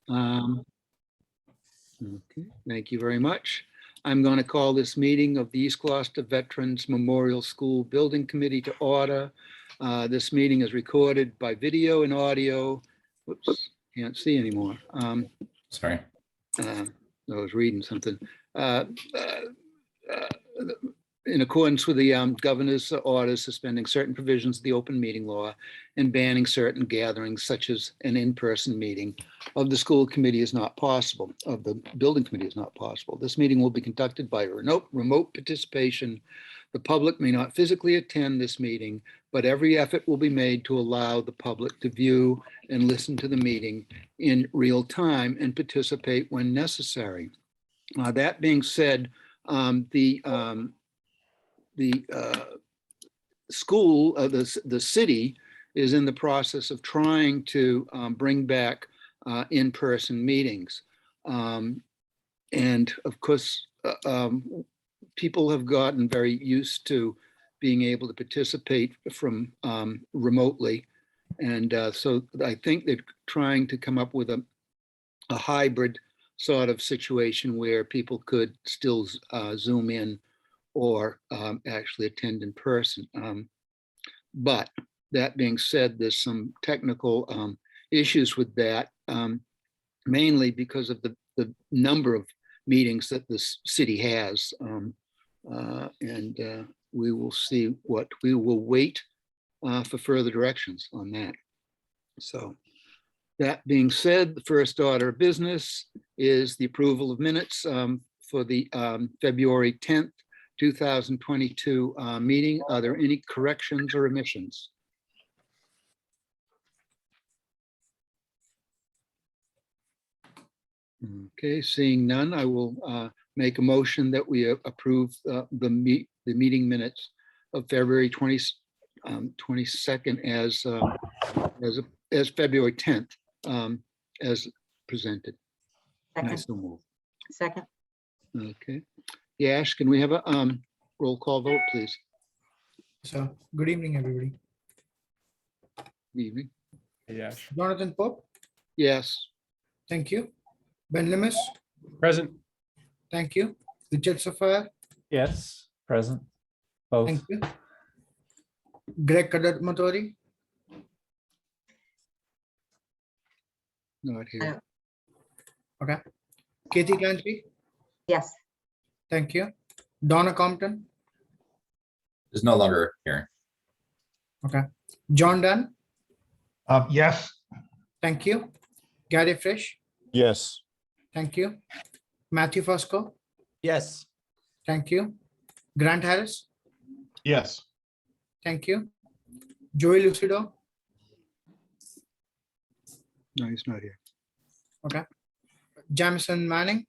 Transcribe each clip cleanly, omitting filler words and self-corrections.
Um, Okay, thank you very much. I'm going to call this meeting of the East Gloucester Veterans Memorial School Building Committee to order. This meeting is recorded by video and audio. Whoops, can't see anymore. Sorry. I was reading something. In accordance with the governor's orders suspending certain provisions of the open meeting law and banning certain gatherings such as an in-person meeting of the school committee is not possible, of the building committee is not possible. This meeting will be conducted by remote participation. The public may not physically attend this meeting, but every effort will be made to allow the public to view and listen to the meeting in real time and participate when necessary. That being said, the school, the city is in the process of trying to bring back in-person meetings. And of course, people have gotten very used to being able to participate from remotely. And so I think they're trying to come up with a hybrid sort of situation where people could still Zoom in or actually attend in person. But that being said, there's some technical issues with that, mainly because of the number of meetings that this city has. We will see what, we will wait for further directions on that. So that being said, the first order of business is the approval of minutes for the February 10th, 2022 meeting. Are there any corrections or omissions? Okay, seeing none, I will make a motion that we approve the meeting minutes of February 22nd as February 10th as presented. Second. Nice to move. Second. Okay. Yash, can we have a roll call vote, please? So, good evening, everybody. Good evening. Yes. Jonathan Pope, Yes. thank you. Ben Limis, Present. thank you. Richard Safar, Yes. Present. Both. thank you. Greg Kadat-Matori, Not here. okay. Katie Clancy, Yes. thank you. Donna Compton, Is no longer here. okay. John Dunn, Yes. thank you. Gary Frisch, Yes. thank you. Matthew Fusco, Yes. thank you. Grant Harris, Yes. thank you. Joey Lucido, No, he's not here. okay. Jamison Manning,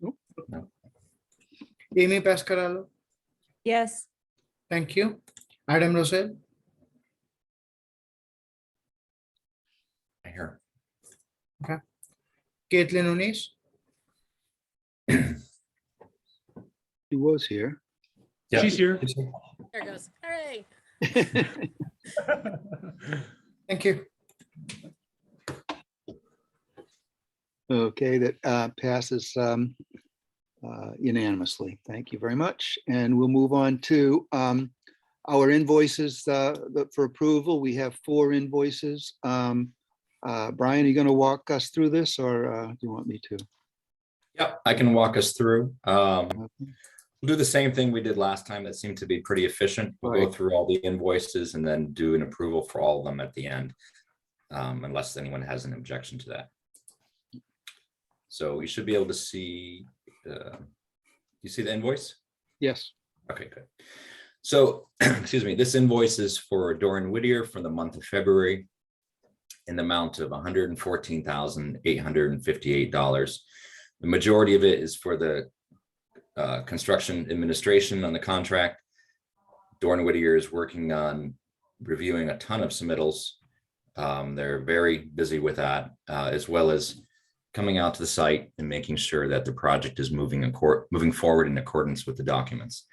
Nope. No. Amy Pascarello, Yes. thank you. Adam Rosell, I hear. Caitlin Unis, He was here. Yeah. She's here. There it goes. Hooray. thank you. Okay, that passes unanimously. Thank you very much. And we'll move on to our invoices for approval. We have 4 invoices. Brian, are you going to walk us through this, or do you want me to? Yep, I can walk us through. We'll do the same thing we did last time. That seemed to be pretty efficient. We'll go Right. through all the invoices and then do an approval for all of them at the end, unless anyone has an objection to that. So you should be able to see, you see the invoice? Yes. Okay, good. So, excuse me, this invoice is for Doran Whittier for the month of February in the amount of $114,858. The majority of it is for the construction administration on the contract. Doran Whittier is working on reviewing a ton of submittals. They're very busy with that, as well as coming out to the site and making sure that the project is moving forward in accordance with the documents.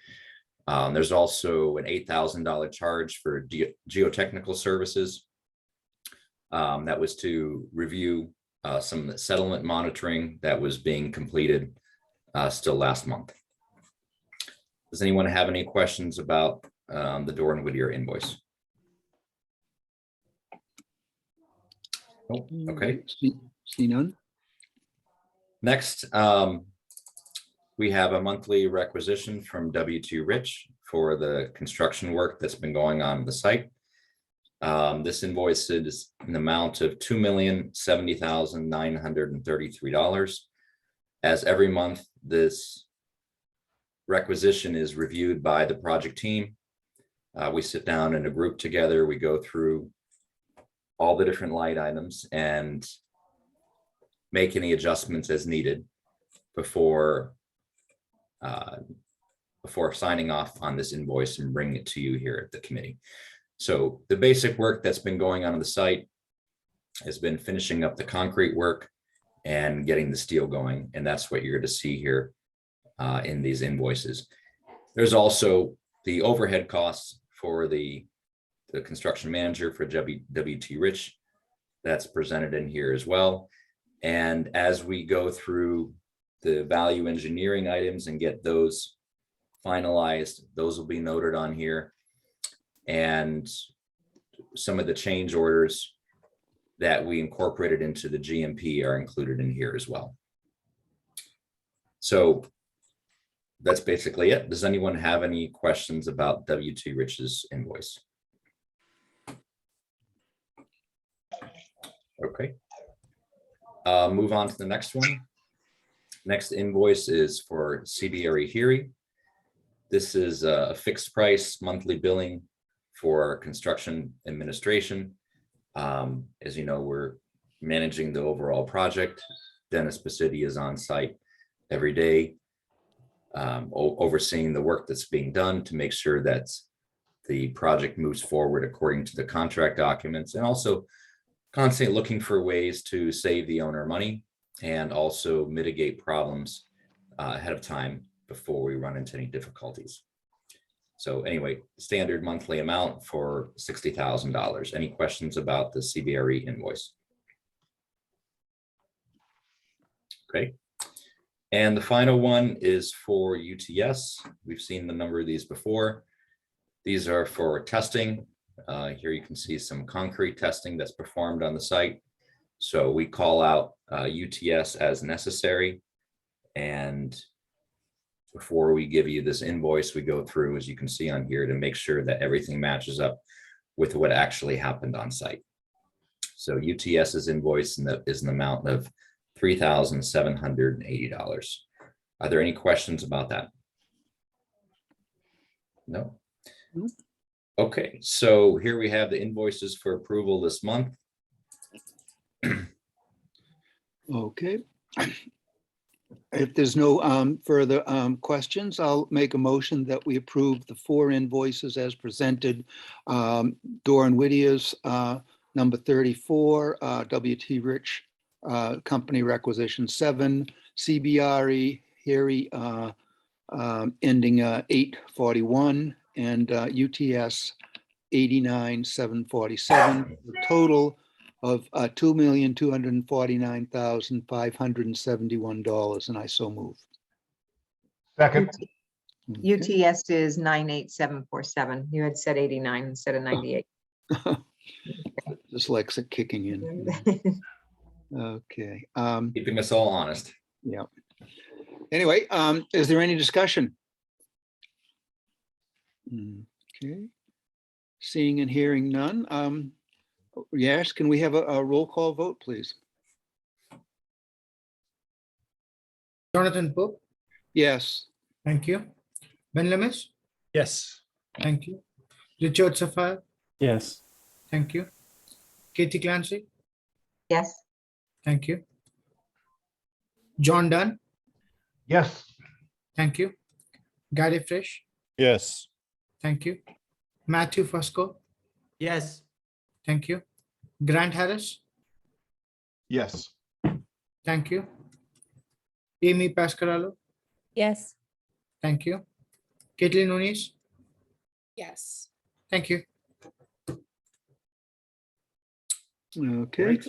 There's also an $8,000 charge for geotechnical services. That was to review some settlement monitoring that was being completed still last month. Does anyone have any questions about the Doran Whittier invoice? Nope. Okay. See none? Next, we have a monthly requisition from W2 Rich for the construction work that's been going on the site. This invoice is an amount of $2,070,933. As every month, this requisition is reviewed by the project team. We sit down in a group together, we go through all the different line items and make any adjustments as needed before signing off on this invoice and bringing it to you here at the committee. So the basic work that's been going on the site has been finishing up the concrete work and getting the steel going. And that's what you're going to see here in these invoices. There's also the overhead costs for the construction manager for W.T. Rich. That's presented in here as well. And as we go through the value engineering items and get those finalized, those will be noted on here. And some of the change orders that we incorporated into the GMP are included in here as well. So that's basically it. Does anyone have any questions about W.T. Rich's invoice? Okay. Move on to the next one. Next invoice is for CBRE Heary. This is a fixed price monthly billing for construction administration. As you know, we're managing the overall project. Dennis Pacitti is on site every day, overseeing the work that's being done to make sure that the project moves forward according to the contract documents, and also constantly looking for ways to save the owner money and also mitigate problems ahead of time before we run into any difficulties. So anyway, standard monthly amount for $60,000. Any questions about the CBRE invoice? Okay. And the final one is for UTS. We've seen the number of these before. These are for testing. Here you can see some concrete testing that's performed on the site. So we call out UTS as necessary. And before we give you this invoice, we go through, as you can see on here, to make sure that everything matches up with what actually happened on site. So UTS's invoice is an amount of $3,780. Are there any questions about that? No? Okay, so here we have the invoices for approval this month. Okay. If there's no further questions, I'll make a motion that we approve the 4 invoices as presented. Doran Whittier's number 34, W.T. Rich Company Requisition 7, CBRE Heary ending 841, and UTS 89,747. The total of $2,249,571, and I so move. Second. Okay. UTS is 98747. You had said 89 instead of 98. Dyslexic kicking in. Okay. Keeping us all honest. Yeah. Anyway, is there any discussion? Okay. Seeing and hearing none. Yes, can we have a roll call vote, please? Jonathan Pope, Yes. thank you. Ben Lemis, Yes. thank you. Richard Safar, Yes. thank you. Katie Clancy, Yes, thank you. John Dunn, Yes. thank you. Gary Frisch, Yes. thank you. Matthew Fusco, Yes. thank you. Grant Harris, Yes. thank you. Amy Pascarello, Yes. thank you. Caitlin Nunes, Yes. thank you. Okay, Right.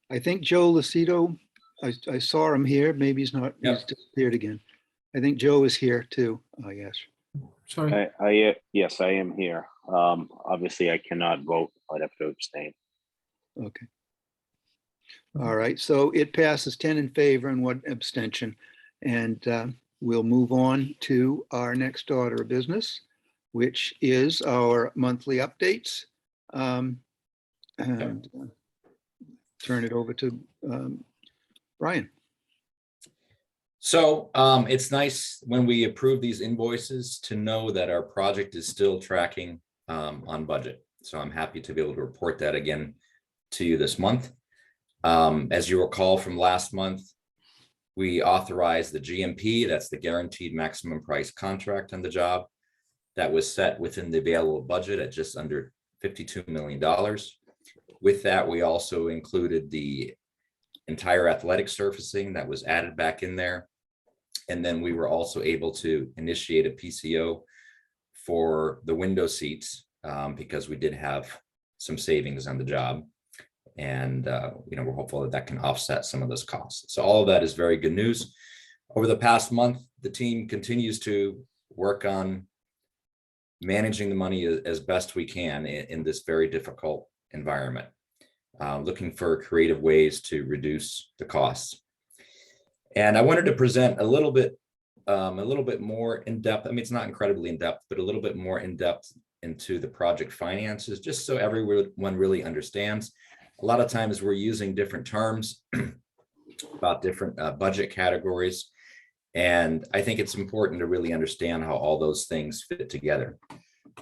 I think Joe Lucido, I saw him here. Maybe he's not, he's Yep. disappeared again. I think Joe is here too, I guess. Sorry. Yes, I am here. Obviously, I cannot vote. I'd have to abstain. Okay. All right, so it passes 10 in favor and 1 abstention. And we'll move on to our next order of business, which is our monthly updates. And turn it over to Brian. So it's nice when we approve these invoices to know that our project is still tracking on budget. So I'm happy to be able to report that again to you this month. As you recall from last month, we authorized the GMP, that's the guaranteed maximum price contract on the job. That was set within the available budget at just under $52 million. With that, we also included the entire athletic surfacing that was added back in there. And then we were also able to initiate a PCO for the window seats because we did have some savings on the job. And we're hopeful that that can offset some of those costs. So all of that is very good news. Over the past month, the team continues to work on managing the money as best we can in this very difficult environment, looking for creative ways to reduce the costs. And I wanted to present a little bit more in depth. I mean, it's not incredibly in depth, but a little bit more in depth into the project finances, just so everyone really understands. A lot of times we're using different terms about different budget categories. And I think it's important to really understand how all those things fit together.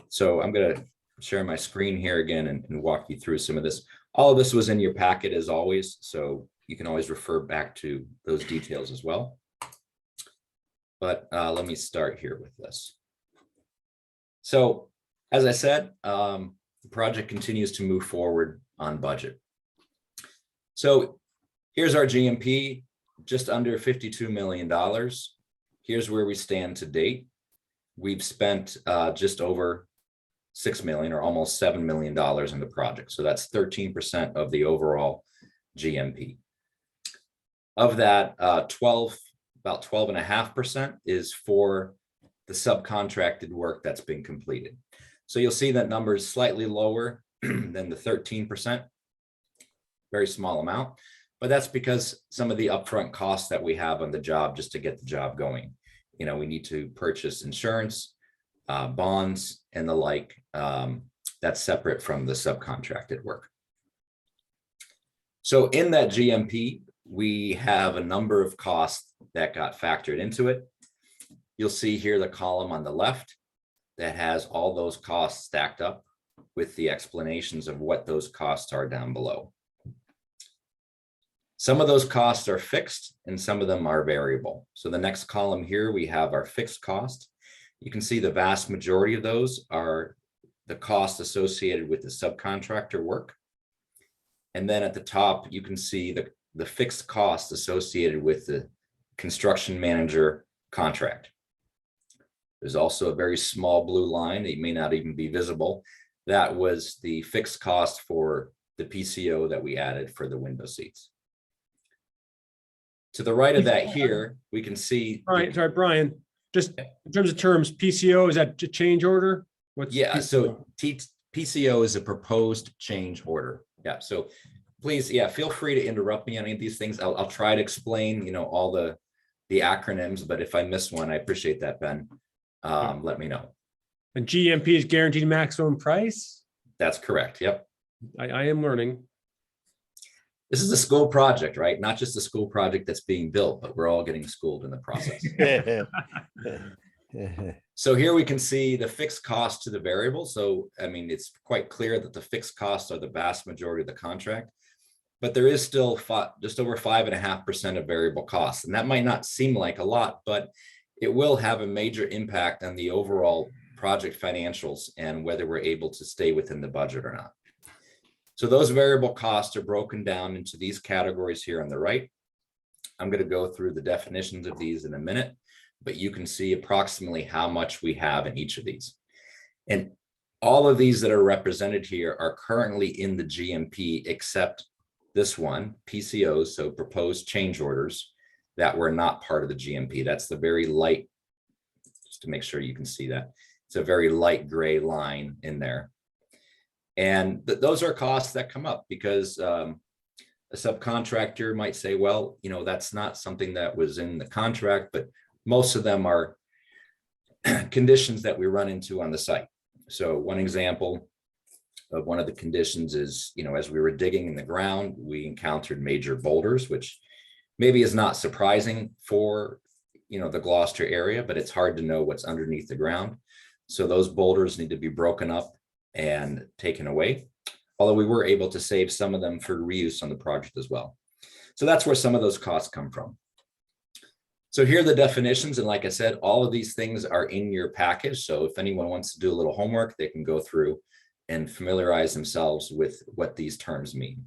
So I'm going to share my screen here again and walk you through some of this. All of this was in your packet as always, so you can always refer back to those details as well. But let me start here with this. So as I said, the project continues to move forward on budget. So here's our GMP, just under $52 million. Here's where we stand to date. We've spent just over $6 million or almost $7 million in the project. So that's 13% of the overall GMP. Of that, about 12.5% is for the subcontracted work that's been completed. So you'll see that number is slightly lower than the 13%. Very small amount, but that's because some of the upfront costs that we have on the job just to get the job going. We need to purchase insurance, bonds, and the like. That's separate from the subcontracted work. So in that GMP, we have a number of costs that got factored into it. You'll see here the column on the left that has all those costs stacked up with the explanations of what those costs are down below. Some of those costs are fixed and some of them are variable. So the next column here, we have our fixed cost. You can see the vast majority of those are the costs associated with the subcontractor work. And then at the top, you can see the fixed costs associated with the construction manager contract. There's also a very small blue line that may not even be visible. That was the fixed cost for the PCO that we added for the window seats. To the right of that here, we can see. Sorry, Brian, just in terms of terms, PCO, is that a change order? Yeah, so PCO is a proposed change order. Yeah, so please, feel free to interrupt me on any of these things. I'll try to explain, all the acronyms, but if I miss one, I appreciate that, Ben. Let me know. And GMP is guaranteed maximum price? That's correct. Yep. I am learning. This is a school project, right? Not just a school project that's being built, but we're all getting schooled in the process. So here we can see the fixed cost to the variable. So, I mean, it's quite clear that the fixed costs are the vast majority of the contract, but there is still just over 5.5% of variable costs. And that might not seem like a lot, but it will have a major impact on the overall project financials and whether we're able to stay within the budget or not. So those variable costs are broken down into these categories here on the right. I'm going to go through the definitions of these in a minute, but you can see approximately how much we have in each of these. And All of these that are represented here are currently in the GMP, except this one, PCOs, so proposed change orders, that were not part of the GMP. That's the very light, just to make sure you can see that. It's a very light gray line in there. And those are costs that come up because a subcontractor might say, well, you know, that's not something that was in the contract, but most of them are conditions that we run into on the site. So one example of one of the conditions is, you know, as we were digging in the ground, we encountered major boulders, which maybe is not surprising for, you know, the Gloucester area, but it's hard to know what's underneath the ground. So those boulders need to be broken up and taken away. Although we were able to save some of them for reuse on the project as well. So that's where some of those costs come from. So here are the definitions. And like I said, all of these things are in your package. So if anyone wants to do a little homework, they can go through and familiarize themselves with what these terms mean.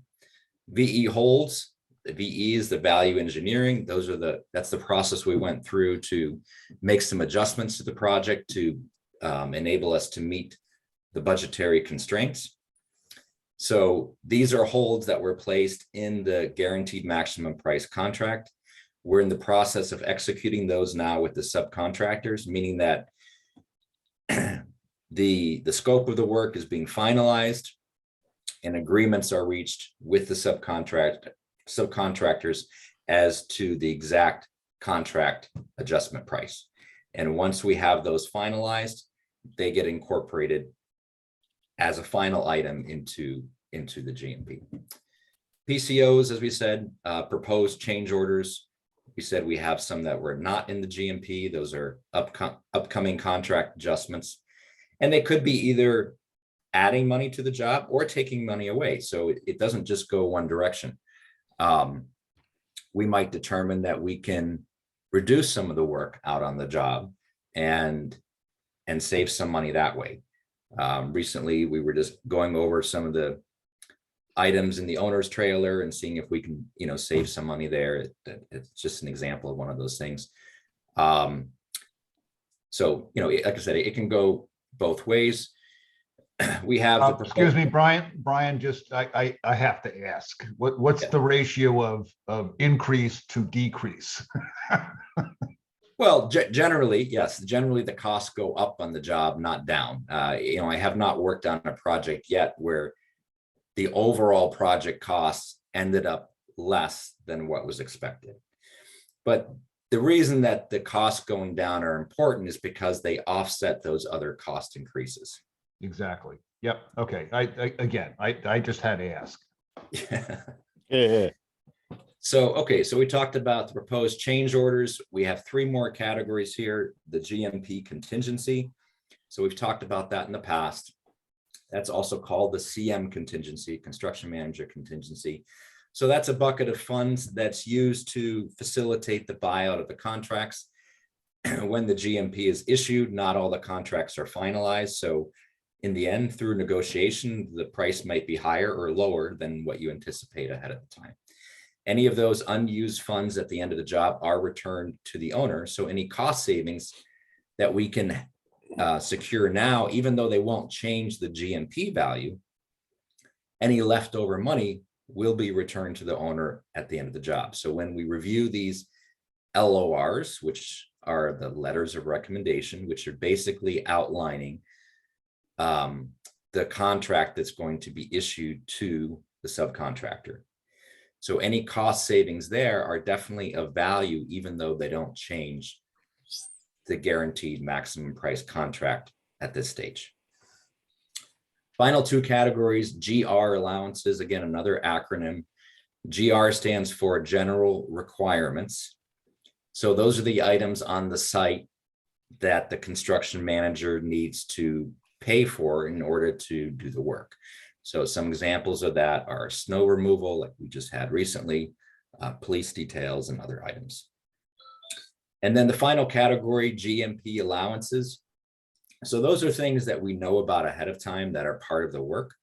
VE holds. The VE is the value engineering. That's the process we went through to make some adjustments to the project to enable us to meet the budgetary constraints. So these are holds that were placed in the guaranteed maximum price contract. We're in the process of executing those now with the subcontractors, meaning that the scope of the work is being finalized and agreements are reached with the subcontractors as to the exact contract adjustment price. And once we have those finalized, they get incorporated as a final item into the GMP. PCOs, as we said, proposed change orders. We said we have some that were not in the GMP. Those are upcoming contract adjustments. And they could be either adding money to the job or taking money away. So it doesn't just go one direction. We might determine that we can reduce some of the work out on the job and save some money that way. Recently, we were just going over some of the items in the owner's trailer and seeing if we can, you know, save some money there. It's just an example of one of those things. So, you know, like I said, it can go both ways. We have the Excuse me, Brian, just, I have to ask, what's the ratio of increase to decrease? Well, generally, yes. Generally, the costs go up on the job, not down. You know, I have not worked on a project yet where the overall project costs ended up less than what was expected. But the reason that the costs going down are important is because they offset those other cost increases. Exactly. Yep. Okay. I just had to ask. Yeah. So, okay, so we talked about the proposed change orders. We have three more categories here, the GMP contingency. So we've talked about that in the past. That's also called the CM contingency, construction manager contingency. So that's a bucket of funds that's used to facilitate the buyout of the contracts. When the GMP is issued, not all the contracts are finalized. So in the end, through negotiation, the price might be higher or lower than what you anticipate ahead of the time. Any of those unused funds at the end of the job are returned to the owner. So any cost savings that we can secure now, even though they won't change the GMP value, any leftover money will be returned to the owner at the end of the job. So when we review these LORs, which are the letters of recommendation, which are basically outlining the contract that's going to be issued to the subcontractor. So any cost savings there are definitely of value, even though they don't change the guaranteed maximum price contract at this stage. Final two categories, GR allowances, again, another acronym. GR stands for general requirements. So those are the items on the site that the construction manager needs to pay for in order to do the work. So some examples of that are snow removal, like we just had recently, police details and other items. And then the final category, GMP allowances. So those are things that we know about ahead of time that are part of the work,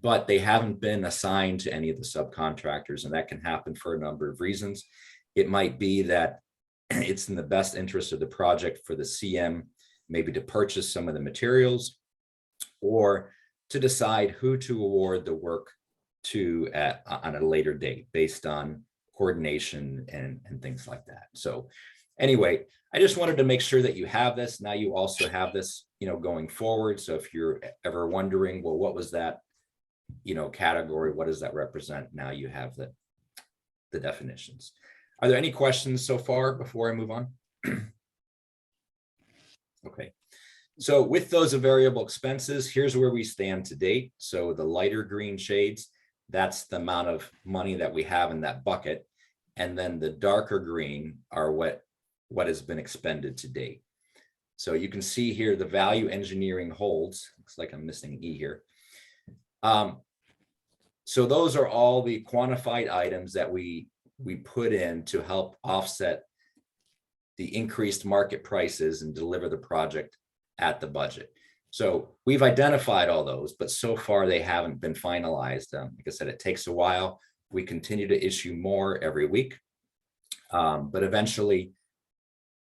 but they haven't been assigned to any of the subcontractors, and that can happen for a number of reasons. It might be that it's in the best interest of the project for the CM maybe to purchase some of the materials or to decide who to award the work to on a later date based on coordination and things like that. So anyway, I just wanted to make sure that you have this. Now you also have this, going forward. So if you're ever wondering, well, what was that, category? What does that represent? Now you have the definitions. Are there any questions so far before I move on? Okay. So with those variable expenses, here's where we stand to date. So the lighter green shades, that's the amount of money that we have in that bucket. And then the darker green are what has been expended to date. So you can see here the value engineering holds. Looks like I'm missing an E here. So those are all the quantified items that we put in to help offset the increased market prices and deliver the project at the budget. So we've identified all those, but so far they haven't been finalized. Like I said, it takes a while. We continue to issue more every week, but eventually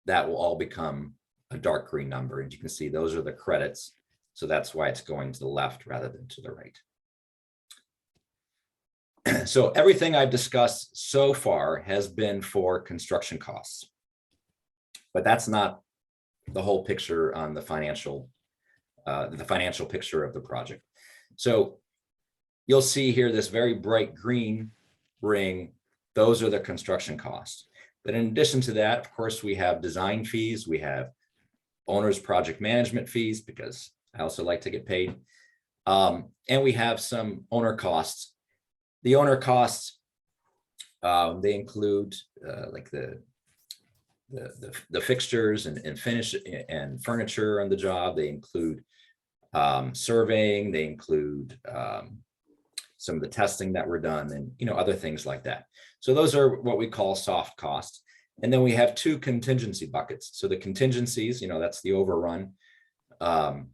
that will all become a dark green number. And you can see those are the credits. So that's why it's going to the left rather than to the right. So everything I've discussed so far has been for construction costs, but that's not the whole picture on the financial picture of the project. So you'll see here this very bright green ring. Those are the construction costs. But in addition to that, of course, we have design fees. We have owner's project management fees, because I also like to get paid. And we have some owner costs. The owner costs, they include like the fixtures and finish and furniture on the job. They include surveying. They include some of the testing that were done, and other things like that. So those are what we call soft costs. And then we have two contingency buckets. So the contingencies, that's the overrun, or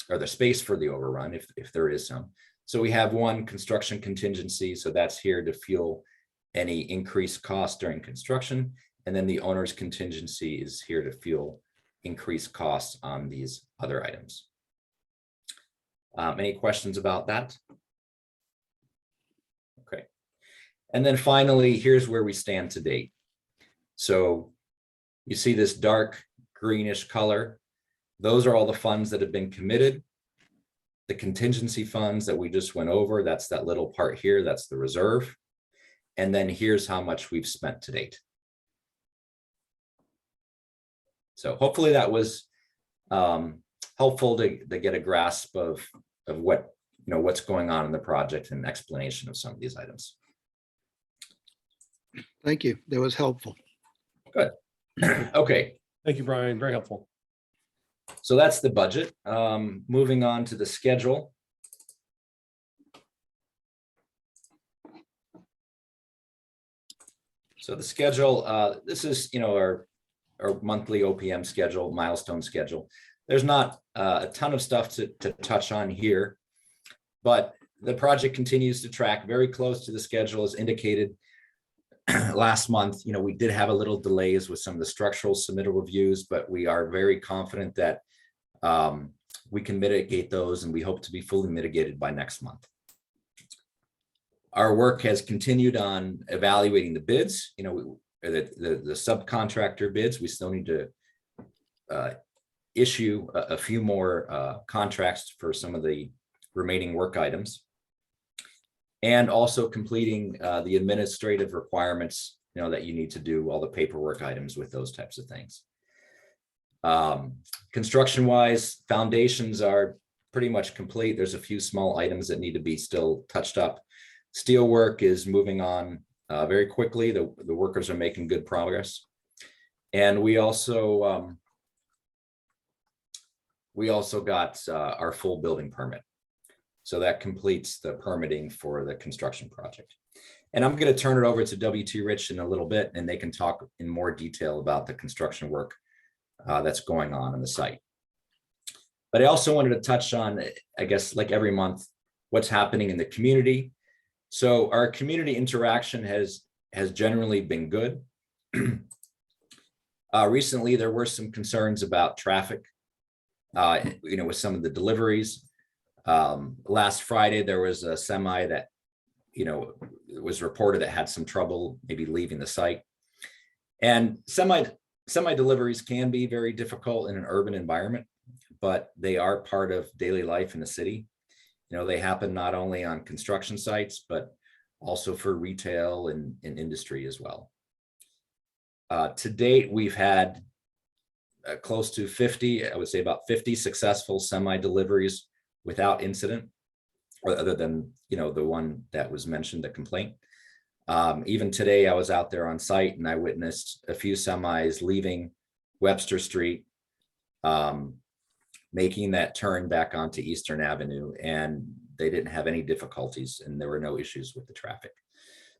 the space for the overrun, if there is some. So we have one construction contingency. So that's here to fuel any increased cost during construction. And then the owner's contingency is here to fuel increased costs on these other items. Any questions about that? Okay. And then finally, here's where we stand to date. So you see this dark greenish color. Those are all the funds that have been committed. The contingency funds that we just went over, that's that little part here, that's the reserve. And then here's how much we've spent to date. So hopefully that was helpful to get a grasp of what, what's going on in the project and explanation of some of these items. Thank you. That was helpful. Good. Okay. Thank you, Brian. Very helpful. So that's the budget. Moving on to the schedule. So the schedule, this is, our monthly OPM schedule, milestone schedule. There's not a ton of stuff to touch on here, but the project continues to track very close to the schedule as indicated. Last month, we did have a little delays with some of the structural submittal reviews, but we are very confident that we can mitigate those, and we hope to be fully mitigated by next month. Our work has continued on evaluating the bids, the subcontractor bids. We still need to issue a few more contracts for some of the remaining work items, and also completing the administrative requirements, that you need to do all the paperwork items with those types of things. Construction wise, foundations are pretty much complete. There's a few small items that need to be still touched up. Steel work is moving on very quickly. The workers are making good progress. And we also got our full building permit. So that completes the permitting for the construction project. And I'm going to turn it over to WT Rich in a little bit, and they can talk in more detail about the construction work that's going on the site. But I also wanted to touch on, I guess, like every month, what's happening in the community. So our community interaction has generally been good. Recently, there were some concerns about traffic, with some of the deliveries. Last Friday, there was a semi that, it was reported that had some trouble maybe leaving the site. And semi deliveries can be very difficult in an urban environment, but they are part of daily life in the city. They happen not only on construction sites, but also for retail and industry as well. To date, we've had close to 50, I would say about 50 successful semi deliveries without incident, or other than, the one that was mentioned, the complaint. Even today, I was out there on site and I witnessed a few semis leaving Webster Street, making that turn back onto Eastern Avenue, and they didn't have any difficulties and there were no issues with the traffic.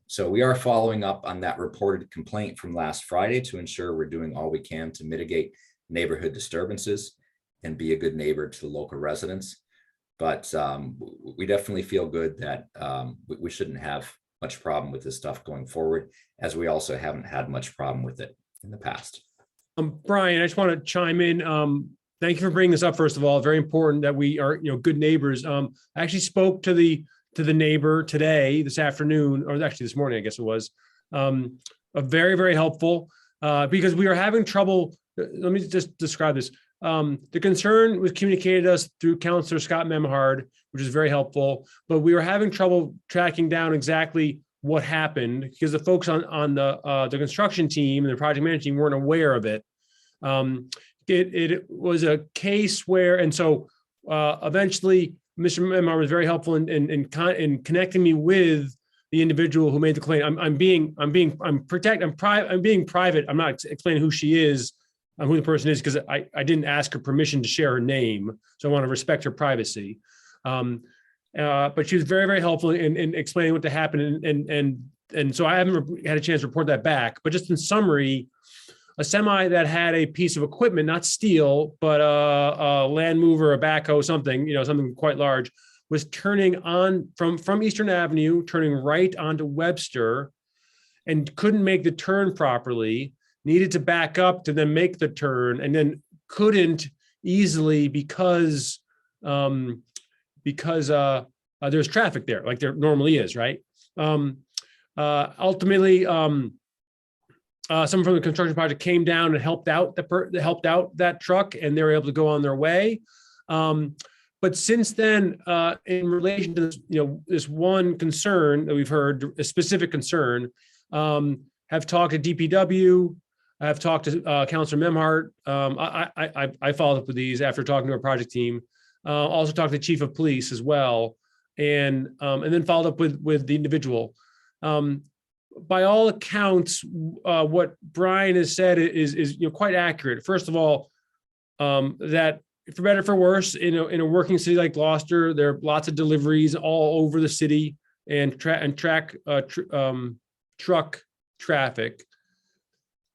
So we are following up on that reported complaint from last Friday to ensure we're doing all we can to mitigate neighborhood disturbances and be a good neighbor to the local residents. But we definitely feel good that we shouldn't have much problem with this stuff going forward, as we also haven't had much problem with it in the past. Brian, I just want to chime in. Thank you for bringing this up. First of all, very important that we are, good neighbors. I actually spoke to the neighbor today, this afternoon, or actually this morning, I guess it was. Very, very helpful because we are having trouble. Let me just describe this. The concern was communicated to us through Councilor Scott Memhard, which is very helpful, but we were having trouble tracking down exactly what happened because the folks on the construction team and the project management team weren't aware of it. It was a case where, and so eventually Mr. Memhard was very helpful in connecting me with the individual who made the claim. I'm being private. I'm not explaining who she is, who the person is, because I didn't ask her permission to share her name. So I want to respect her privacy. But she was very, very helpful in explaining what happened. And so I haven't had a chance to report that back, but just in summary, a semi that had a piece of equipment, not steel, but a land mover, a backhoe, something, something quite large, was turning on from Eastern Avenue, turning right onto Webster, and couldn't make the turn properly, needed to back up to then make the turn, and then couldn't easily because there's traffic there, like there normally is, right? Ultimately, someone from the construction project came down and helped out that truck, and they were able to go on their way. But since then, in relation to this, this one concern that we've heard, a specific concern, have talked to DPW. I've talked to Councilor Memhard. I followed up with these after talking to our project team. Also talked to the chief of police as well, and then followed up with the individual. By all accounts, what Brian has said is quite accurate. First of all, that for better or for worse, in a working city like Gloucester, there are lots of deliveries all over the city and truck traffic.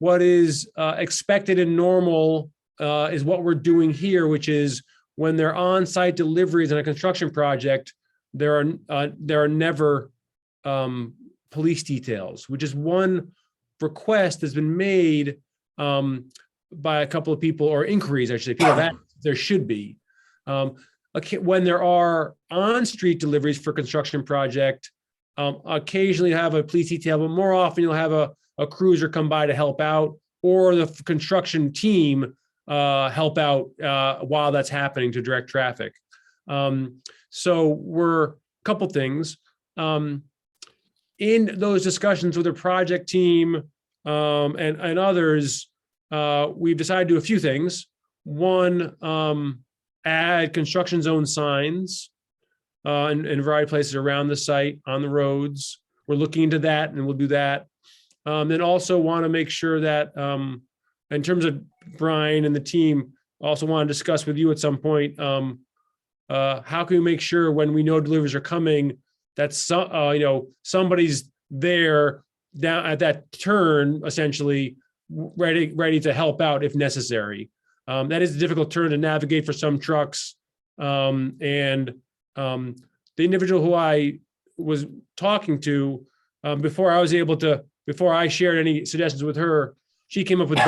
What is expected and normal is what we're doing here, which is when they're on-site deliveries on a construction project, there are never police details, which is one request that's been made by a couple of people, or inquiries, I should say. People that there should be. When there are on-street deliveries for construction project, occasionally you have a police detail, but more often you'll have a cruiser come by to help out, or the construction team help out while that's happening to direct traffic. So we're a couple things. In those discussions with the project team and others, we've decided to do a few things. One, add construction zone signs in a variety of places around the site, on the roads. We're looking into that, and we'll do that. Then also want to make sure that in terms of Brian and the team, also want to discuss with you at some point, how can we make sure when we know deliveries are coming, that somebody's there down at that turn, essentially ready to help out if necessary. That is a difficult turn to navigate for some trucks. The individual who I was talking to before I shared any suggestions with her, she came up with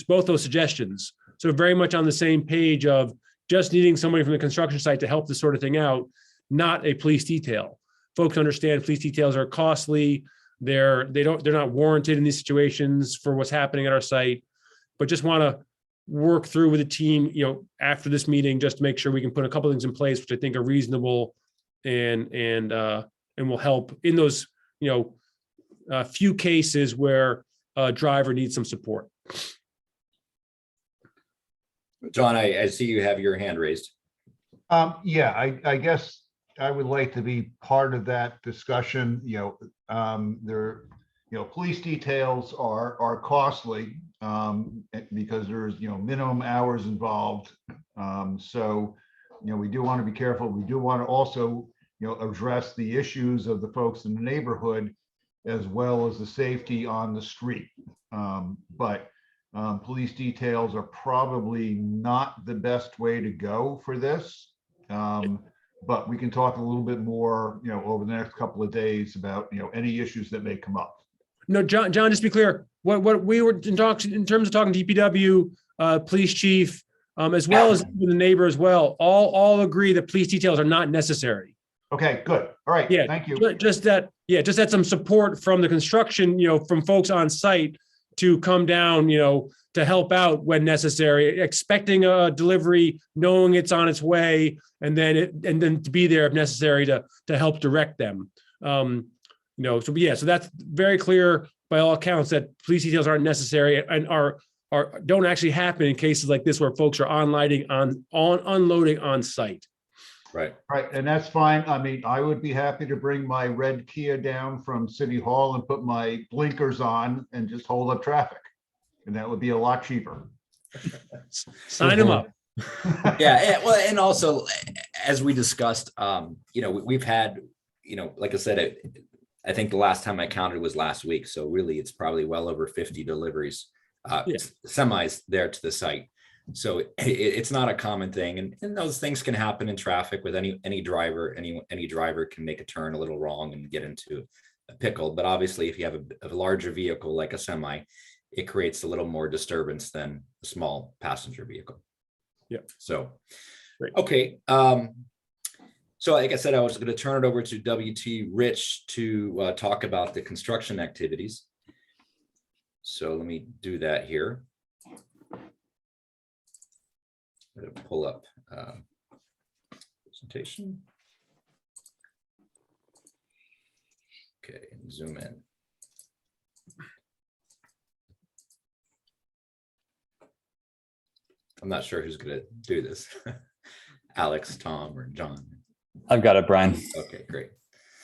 both those suggestions. So very much on the same page of just needing somebody from the construction site to help this sort of thing out, not a police detail. Folks understand police details are costly. They're not warranted in these situations for what's happening at our site, but just want to work through with the team, after this meeting, just to make sure we can put a couple of things in place, which I think are reasonable and will help in those, few cases where a driver needs some support. John, I see you have your hand raised. Yeah, I guess I would like to be part of that discussion. Police details are costly because there's, minimum hours involved. So, we do want to be careful. We do want to also, address the issues of the folks in the neighborhood as well as the safety on the street. But police details are probably not the best way to go for this. But we can talk a little bit more, over the next couple of days about, any issues that may come up. No, John, just to be clear, what we were in terms of talking to DPW, police chief, as well as the neighbor as well, all agree that police details are not necessary. Okay, good. All right. Yeah, Thank you. just that some support from the construction, from folks on site to come down, to help out when necessary, expecting a delivery, knowing it's on its way, and then to be there if necessary to help direct them. So that's very clear by all accounts that police details aren't necessary and don't actually happen in cases like this where folks are unloading on site. Right. Right, and that's fine. I mean, I would be happy to bring my red Kia down from City Hall and put my blinkers on and just hold up traffic. And that would be a lot cheaper. Sign them up. Yeah, well, and also, as we discussed, we've had, like I said, I think the last time I counted was last week. So really, it's probably well over 50 deliveries, semis there to the site. So it's not a common thing, and those things can happen in traffic with any driver. Any driver can make a turn a little wrong and get into a pickle. But obviously, if you have a larger vehicle like a semi, it creates a little more disturbance than a small passenger vehicle. Yeah. So, great. Okay. So like I said, I was going to turn it over to WT Rich to talk about the construction activities. So let me do that here. I'm going to pull up presentation. Okay, and zoom in. I'm not sure who's going to do this. Alex, Tom, or John. I've got it, Brian. Okay, great.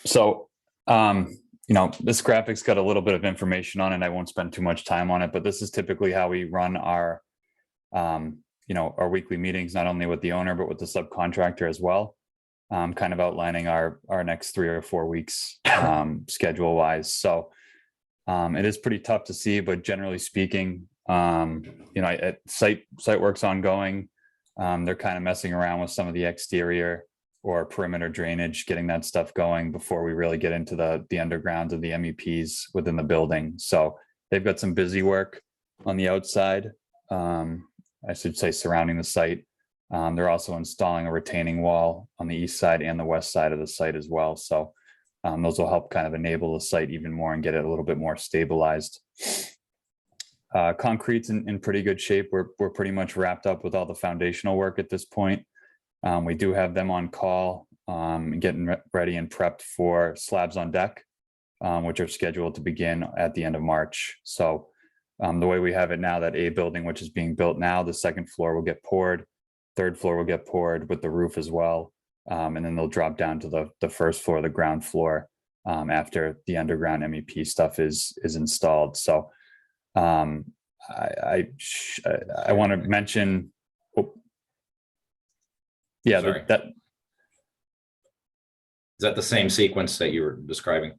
So, this graphic's got a little bit of information on it. I won't spend too much time on it, but this is typically how we run our, our weekly meetings, not only with the owner, but with the subcontractor as well. Kind of outlining our next 3 or 4 weeks schedule wise. So it is pretty tough to see, but generally speaking, site work's ongoing. They're kind of messing around with some of the exterior or perimeter drainage, getting that stuff going before we really get into the underground of the MEPs within the building. So they've got some busy work on the outside, I should say surrounding the site. They're also installing a retaining wall on the east side and the west side of the site as well. So those will help kind of enable the site even more and get it a little bit more stabilized. Concrete's in pretty good shape. We're pretty much wrapped up with all the foundational work at this point. We do have them on call, getting ready and prepped for slabs on deck, which are scheduled to begin at the end of March. So the way we have it now, that A building, which is being built now, the second floor will get poured, third floor will get poured with the roof as well. And then they'll drop down to the first floor, the ground floor, after the underground MEP stuff is installed. So I want to mention, Sorry. Is that the same sequence that you were describing?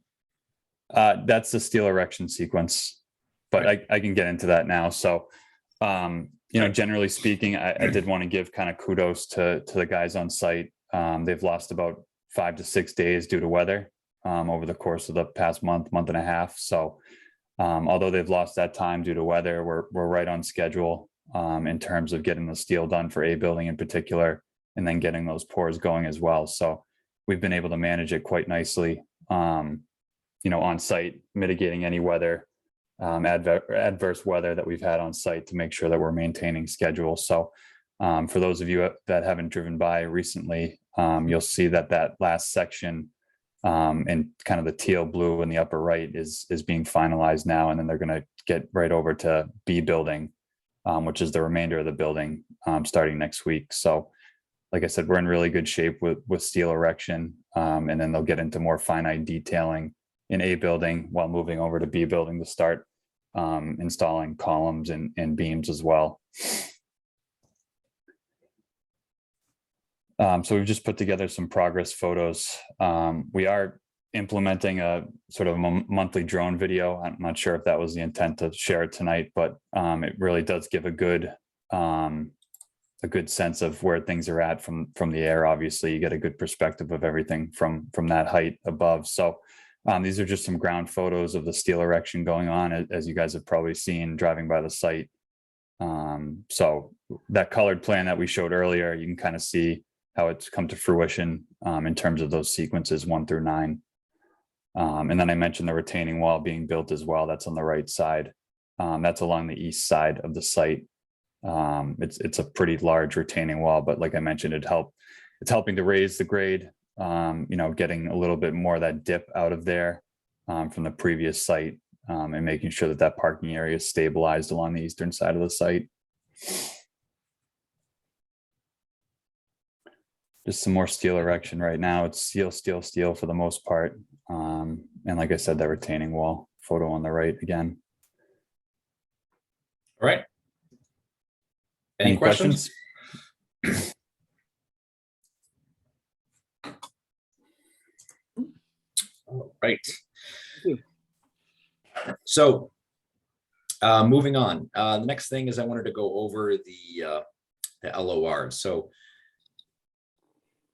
That's the steel erection sequence, but right. I can get into that now. So, generally speaking, I did want to give kind of kudos to the guys on site. They've lost about 5 to 6 days due to weather over the course of the past month and a half. So although they've lost that time due to weather, we're right on schedule. in terms of getting the steel done for A building in particular, and then getting those pours going as well. So we've been able to manage it quite nicely, on site, mitigating any weather, adverse weather that we've had on site to make sure that we're maintaining schedule. So for those of you that haven't driven by recently, you'll see that last section and kind of the teal blue in the upper right is being finalized now. And then they're going to get right over to B building, which is the remainder of the building starting next week. So like I said, we're in really good shape with steel erection, and then they'll get into more finite detailing in A building while moving over to B building to start installing columns and beams as well. So we've just put together some progress photos. We are implementing a sort of monthly drone video. I'm not sure if that was the intent to share it tonight, but it really does give a good sense of where things are at from the air. Obviously, you get a good perspective of everything from that height above. So these are just some ground photos of the steel erection going on, as you guys have probably seen driving by the site. So that colored plan that we showed earlier, you can kind of see how it's come to fruition in terms of those sequences 1 through 9. And then I mentioned the retaining wall being built as well. That's on the right side. That's along the east side of the site. It's a pretty large retaining wall, but like I mentioned, it's helping to raise the grade, getting a little bit more of that dip out of there from the previous site, and making sure that parking area is stabilized along the eastern side of the site. Just some more steel erection right now. It's steel for the most part. And like I said, that retaining wall photo on the right again. All right. Any questions? All right. So moving on, the next thing is I wanted to go over the LORs. So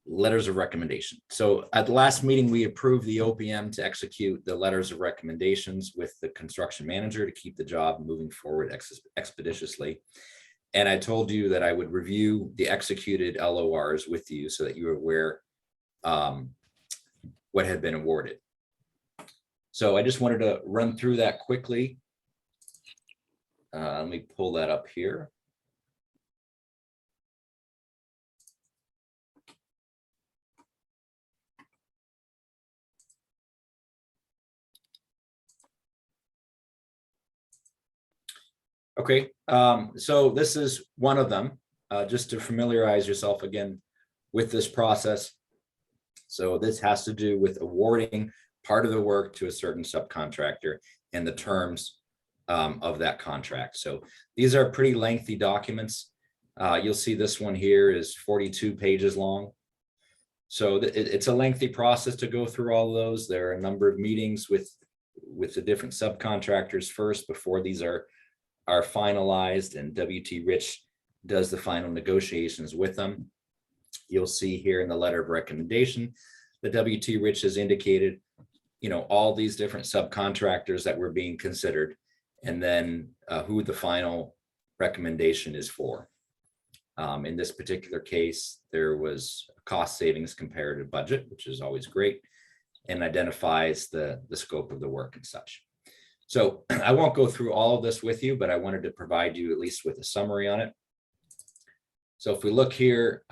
letters of recommendation. So at the last meeting, we approved the OPM to execute the letters of recommendations with the construction manager to keep the job moving forward expeditiously. And I told you that I would review the executed LORs with you so that you were aware what had been awarded. So I just wanted to run through that quickly. Let me pull that up here. Okay, so this is one of them, just to familiarize yourself again with this process. So this has to do with awarding part of the work to a certain subcontractor and the terms of that contract. So these are pretty lengthy documents. You'll see this one here is 42 pages long. So it's a lengthy process to go through all of those. There are a number of meetings with the different subcontractors first before these are finalized, and WT Rich does the final negotiations with them. You'll see here in the letter of recommendation that WT Rich has indicated, all these different subcontractors that were being considered, and then who the final recommendation is for. In this particular case, there was a cost savings comparative budget, which is always great, and identifies the scope of the work and such. So I won't go through all of this with you, but I wanted to provide you at least with a summary on it. So if we look here,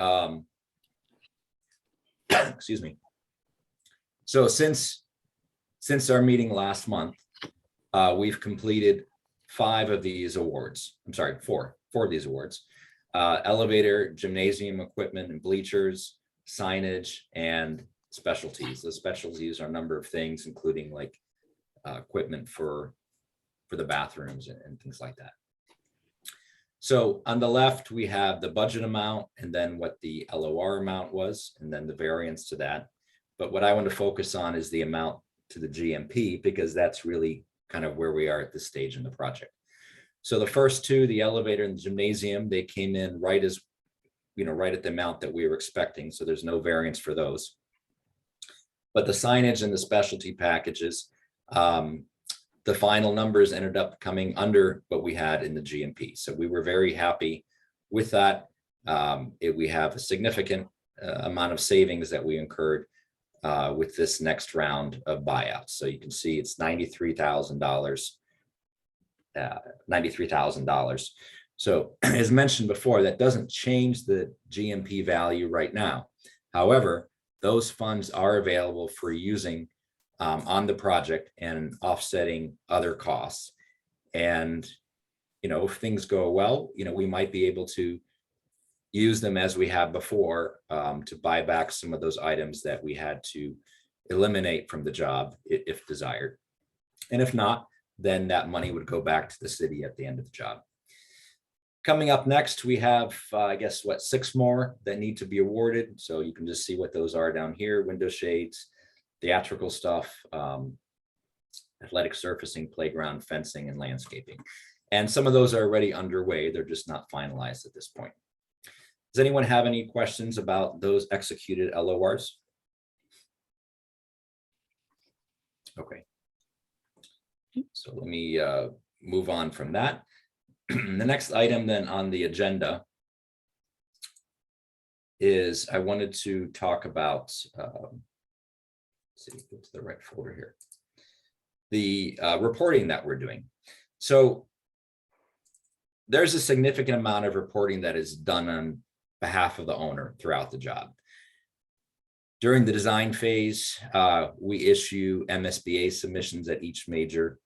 excuse me. So since our meeting last month, we've completed 5 of these awards. I'm sorry, 4 of these awards. Elevator, gymnasium equipment and bleachers, signage, and specialties. The specialties are a number of things, including like equipment for the bathrooms and things like that. So on the left, we have the budget amount and then what the LOR amount was, and then the variance to that. But what I want to focus on is the amount to the GMP, because that's really kind of where we are at this stage in the project. So the first 2, the elevator and the gymnasium, they came in right at the amount that we were expecting. So there's no variance for those. But the signage and the specialty packages, the final numbers ended up coming under what we had in the GMP. So we were very happy with that. We have a significant amount of savings that we incurred with this next round of buyouts. So you can see it's $93,000. $93,000. So as mentioned before, that doesn't change the GMP value right now. However, those funds are available for using on the project and offsetting other costs. And, if things go well, we might be able to use them as we have before to buy back some of those items that we had to eliminate from the job if desired. And if not, then that money would go back to the city at the end of the job. Coming up next, we have, I guess, 6 more that need to be awarded. So you can just see what those are down here: window shades, theatrical stuff, athletic surfacing, playground, fencing, and landscaping. And some of those are already underway. They're just not finalized at this point. Does anyone have any questions about those executed LORs? Okay. So let me move on from that. The next item then on the agenda is I wanted to talk about, let's see, go to the right folder here, the reporting that we're doing. So there's a significant amount of reporting that is done on behalf of the owner throughout the job. During the design phase, we issue MSBA submissions at each major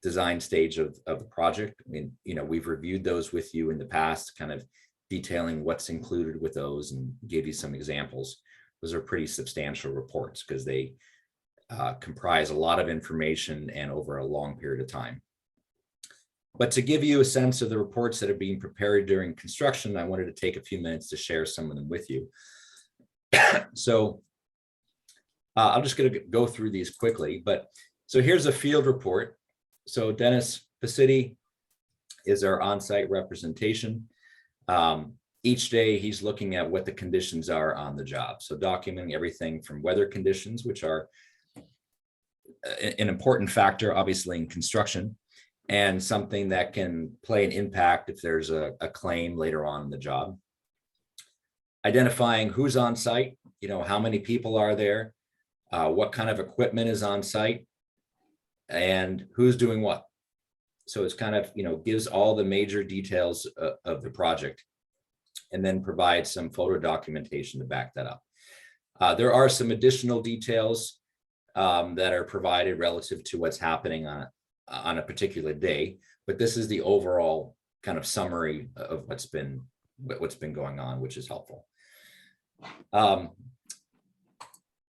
design stage of the project. I mean, we've reviewed those with you in the past, kind of detailing what's included with those and gave you some examples. Those are pretty substantial reports because they comprise a lot of information and over a long period of time. But to give you a sense of the reports that are being prepared during construction, I wanted to take a few minutes to share some of them with you. So I'm just going to go through these quickly. So here's a field report. So Dennis Pacitti is our on-site representation. Each day he's looking at what the conditions are on the job. So documenting everything from weather conditions, which are an important factor, obviously, in construction, and something that can play an impact if there's a claim later on in the job. Identifying who's on site, how many people are there, what kind of equipment is on site, and who's doing what. So it's kind of, gives all the major details of the project and then provides some photo documentation to back that up. There are some additional details that are provided relative to what's happening on a particular day, but this is the overall kind of summary of what's been going on, which is helpful.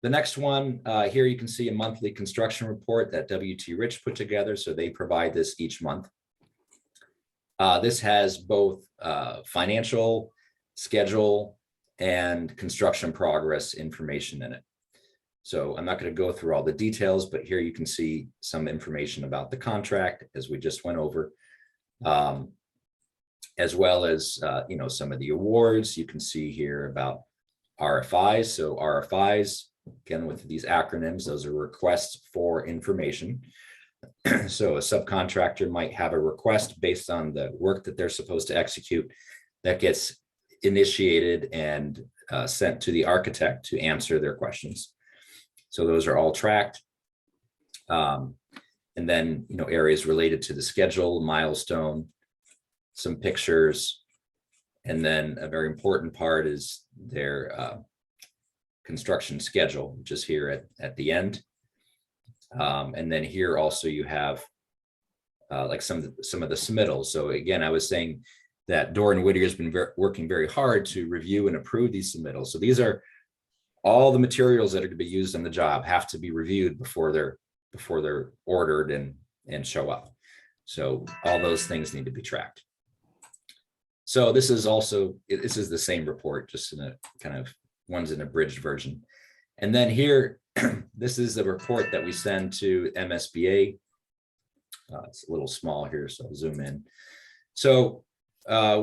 The next one here, you can see a monthly construction report that WT Rich put together. So they provide this each month. This has both financial, schedule, and construction progress information in it. So I'm not going to go through all the details, but here you can see some information about the contract, as we just went over, as well as some of the awards. You can see here about RFIs. So RFIs, again, with these acronyms, those are requests for information. So a subcontractor might have a request based on the work that they're supposed to execute that gets initiated and sent to the architect to answer their questions. So those are all tracked. And then, areas related to the schedule, milestone, some pictures, and then a very important part is their construction schedule, which is here at the end. And then here also you have like some of the submittals. So again, I was saying that Doran Whittier has been working very hard to review and approve these submittals. So these are all the materials that are to be used on the job have to be reviewed before they're ordered and show up. So all those things need to be tracked. So this is the same report, just in a kind of one's an abridged version. And then here, this is the report that we send to MSBA. It's a little small here, so I'll zoom in. So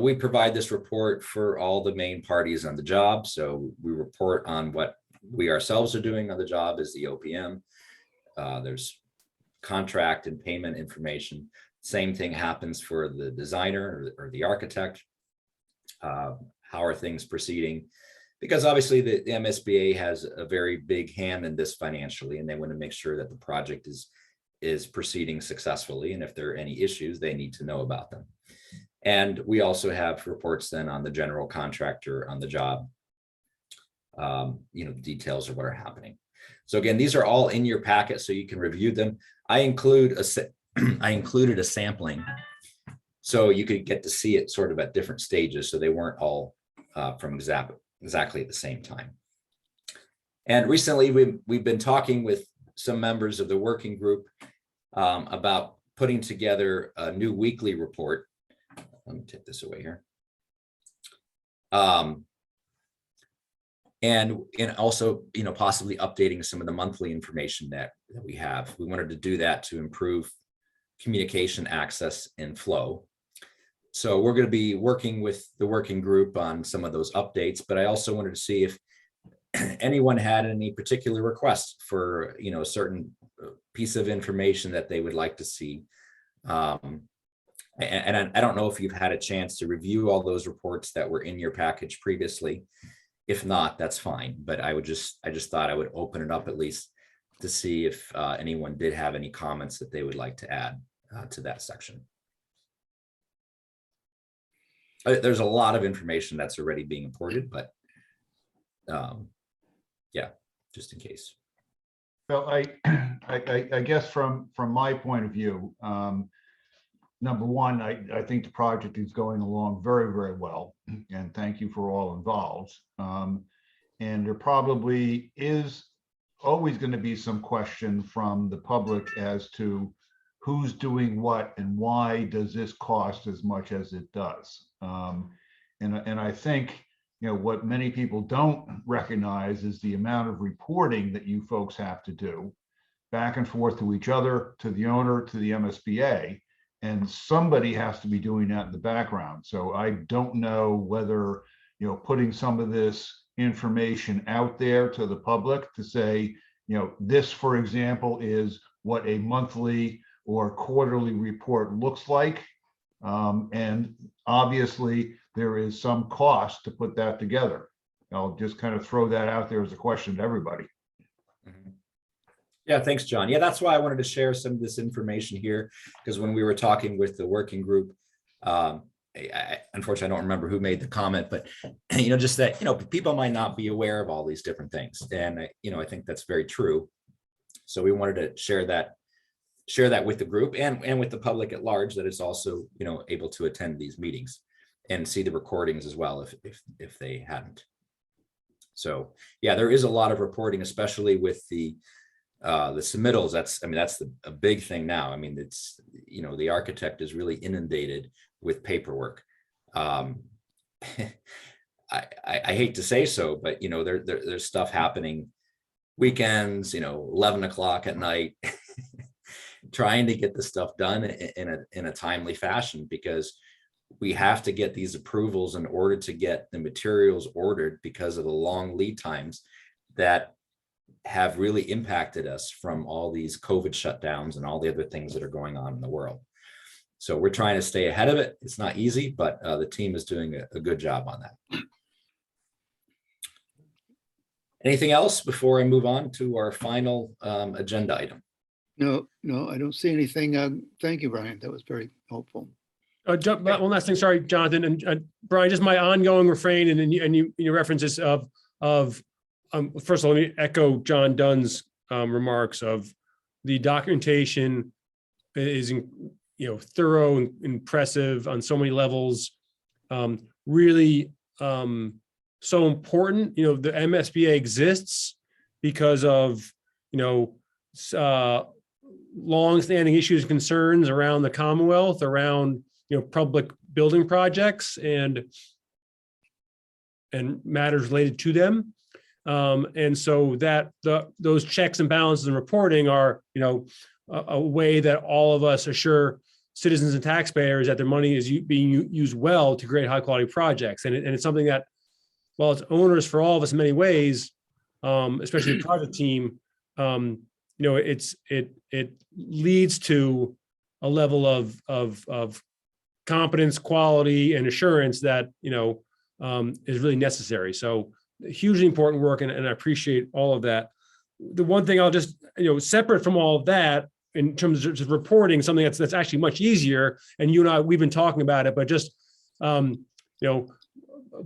we provide this report for all the main parties on the job. So we report on what we ourselves are doing on the job as the OPM. There's contract and payment information. Same thing happens for the designer or the architect. How are things proceeding? Because obviously the MSBA has a very big hand in this financially, and they want to make sure that the project is proceeding successfully. And if there are any issues, they need to know about them. And we also have reports then on the general contractor on the job, the details of what are happening. So again, these are all in your packet, so you can review them. I included a sampling, so you could get to see it sort of at different stages, so they weren't all from exactly at the same time. And recently, we've been talking with some members of the working group about putting together a new weekly report. Let me take this away here. And also, possibly updating some of the monthly information that we have. We wanted to do that to improve communication access and flow. So we're going to be working with the working group on some of those updates, but I also wanted to see if anyone had any particular requests for, a certain piece of information that they would like to see. And I don't know if you've had a chance to review all those reports that were in your package previously. If not, that's fine. But I just thought I would open it up at least to see if anyone did have any comments that they would like to add to that section. There's a lot of information that's already being imported, but yeah, just in case. Well, I guess from my point of view, number one, I think the project is going along very, very well, and thank you for all involved. And there probably is always going to be some question from the public as to who's doing what and why does this cost as much as it does. And I think, what many people don't recognize is the amount of reporting that you folks have to do back and forth to each other, to the owner, to the MSBA. And somebody has to be doing that in the background. So I don't know whether, putting some of this information out there to the public to say, this, for example, is what a monthly or quarterly report looks like. And obviously there is some cost to put that together. I'll just kind of throw that out there as a question to everybody. Yeah, thanks, John. Yeah, that's why I wanted to share some of this information here, because when we were talking with the working group, unfortunately, I don't remember who made the comment, but just that, people might not be aware of all these different things. And, I think that's very true. So we wanted to share that with the group and with the public at large, that it's also, able to attend these meetings and see the recordings as well, if they hadn't. So yeah, there is a lot of reporting, especially with the submittals. That's a big thing now. I mean, it's, the architect is really inundated with paperwork. I hate to say so, but there's stuff happening weekends, 11 o'clock at night, trying to get the stuff done in a timely fashion, because we have to get these approvals in order to get the materials ordered, because of the long lead times that have really impacted us from all these COVID shutdowns and all the other things that are going on in the world. So we're trying to stay ahead of it. It's not easy, but the team is doing a good job on that. Anything else before I move on to our final agenda item? No, I don't see anything. Thank you, Brian. That was very helpful. One last thing, sorry, Jonathan, and Brian, just my ongoing refrain, and you references of first of all, let me echo John Dunn's remarks of the documentation is thorough and impressive on so many levels. Really so important. The MSBA exists because of long-standing issues and concerns around the Commonwealth, around public building projects and matters related to them. And so that those checks and balances and reporting are, a way that all of us assure citizens and taxpayers that their money is being used well to create high quality projects. And it's something that, while it's onerous for all of us in many ways, especially the project team, it leads to a level of competence, quality, and assurance that, is really necessary. So hugely important work, and I appreciate all of that. The one thing I'll just, separate from all of that, in terms of just reporting, something that's actually much easier, and you and I, we've been talking about it, but just,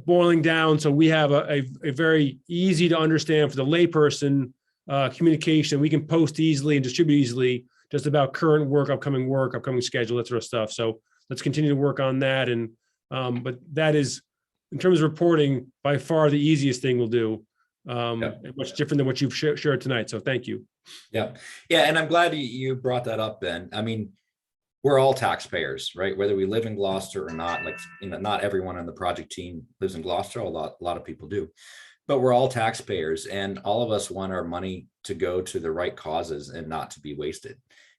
boiling down, so we have a very easy to understand for the layperson communication. We can post easily and distribute easily just about current work, upcoming schedule, that sort of stuff. So let's continue to work on that. And but that is, in terms of reporting, by far the easiest thing we'll do. And much different than what you've shared tonight. So thank you. Yeah. And I'm glad you brought that up, Ben. I mean, we're all taxpayers, right? Whether we live in Gloucester or not. Like, not everyone on the project team lives in Gloucester. A lot of people do, but we're all taxpayers, and all of us want our money to go to the right causes and not to be wasted.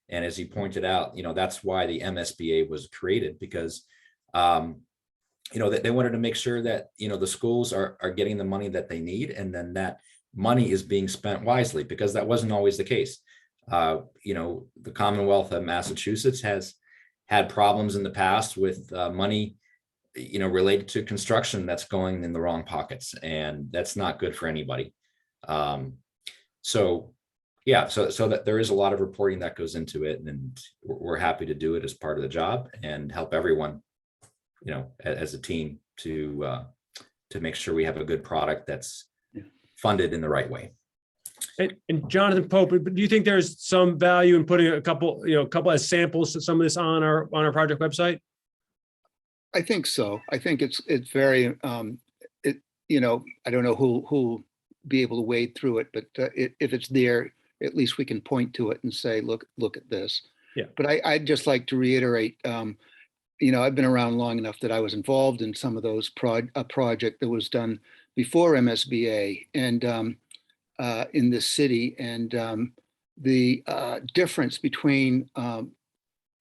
And as you pointed out, that's why the MSBA was created, because they wanted to make sure that the schools are getting the money that they need, and then that money is being spent wisely, because that wasn't always the case. The Commonwealth of Massachusetts has had problems in the past with money, related to construction that's going in the wrong pockets, and that's not good for anybody. So that there is a lot of reporting that goes into it, and we're happy to do it as part of the job and help everyone, as a team to make sure we have a good product that's funded in the right way. And Jonathan Pope, do you think there's some value in putting a couple as samples of some of this on our project website? I think so. I think it's very, I don't know who'll be able to wade through it, but if it's there, at least we can point to it and say, look at this. Yeah. But I'd just like to reiterate, I've been around long enough that I was involved in some of those a project that was done before MSBA and in this city, and the difference between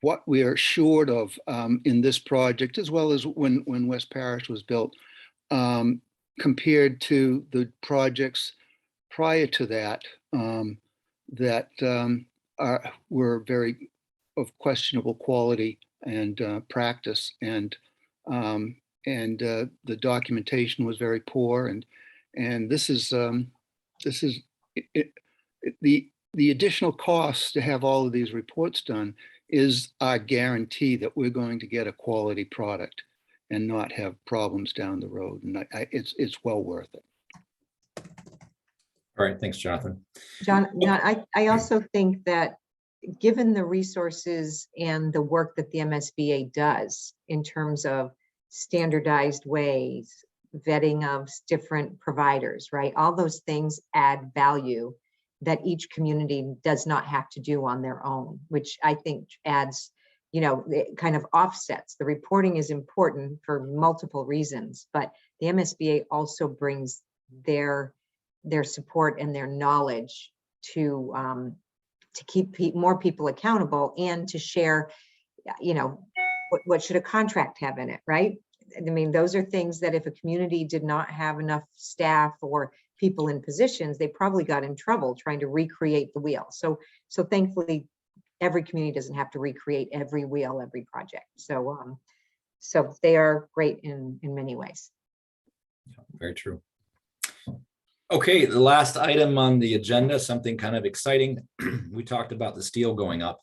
what we are short of in this project, as well as when West Parish was built, compared to the projects prior to that, were very of questionable quality and practice, and the documentation was very poor, and this is the additional costs to have all of these reports done is our guarantee that we're going to get a quality product and not have problems down the road, and it's well worth it. All right, thanks, Jonathan. John, I also think that given the resources and the work that the MSBA does in terms of standardized ways, vetting of different providers, right? All those things add value that each community does not have to do on their own, which I think adds, it kind of offsets. The reporting is important for multiple reasons, but the MSBA also brings their support and their knowledge to keep more people accountable and to share, what should a contract have in it, right? I mean, those are things that if a community did not have enough staff or people in positions, they probably got in trouble trying to recreate the wheel. So thankfully, every community doesn't have to recreate every wheel, every project. So they are great in many ways. Very true. Okay, the last item on the agenda, something kind of exciting. We talked about the steel going up,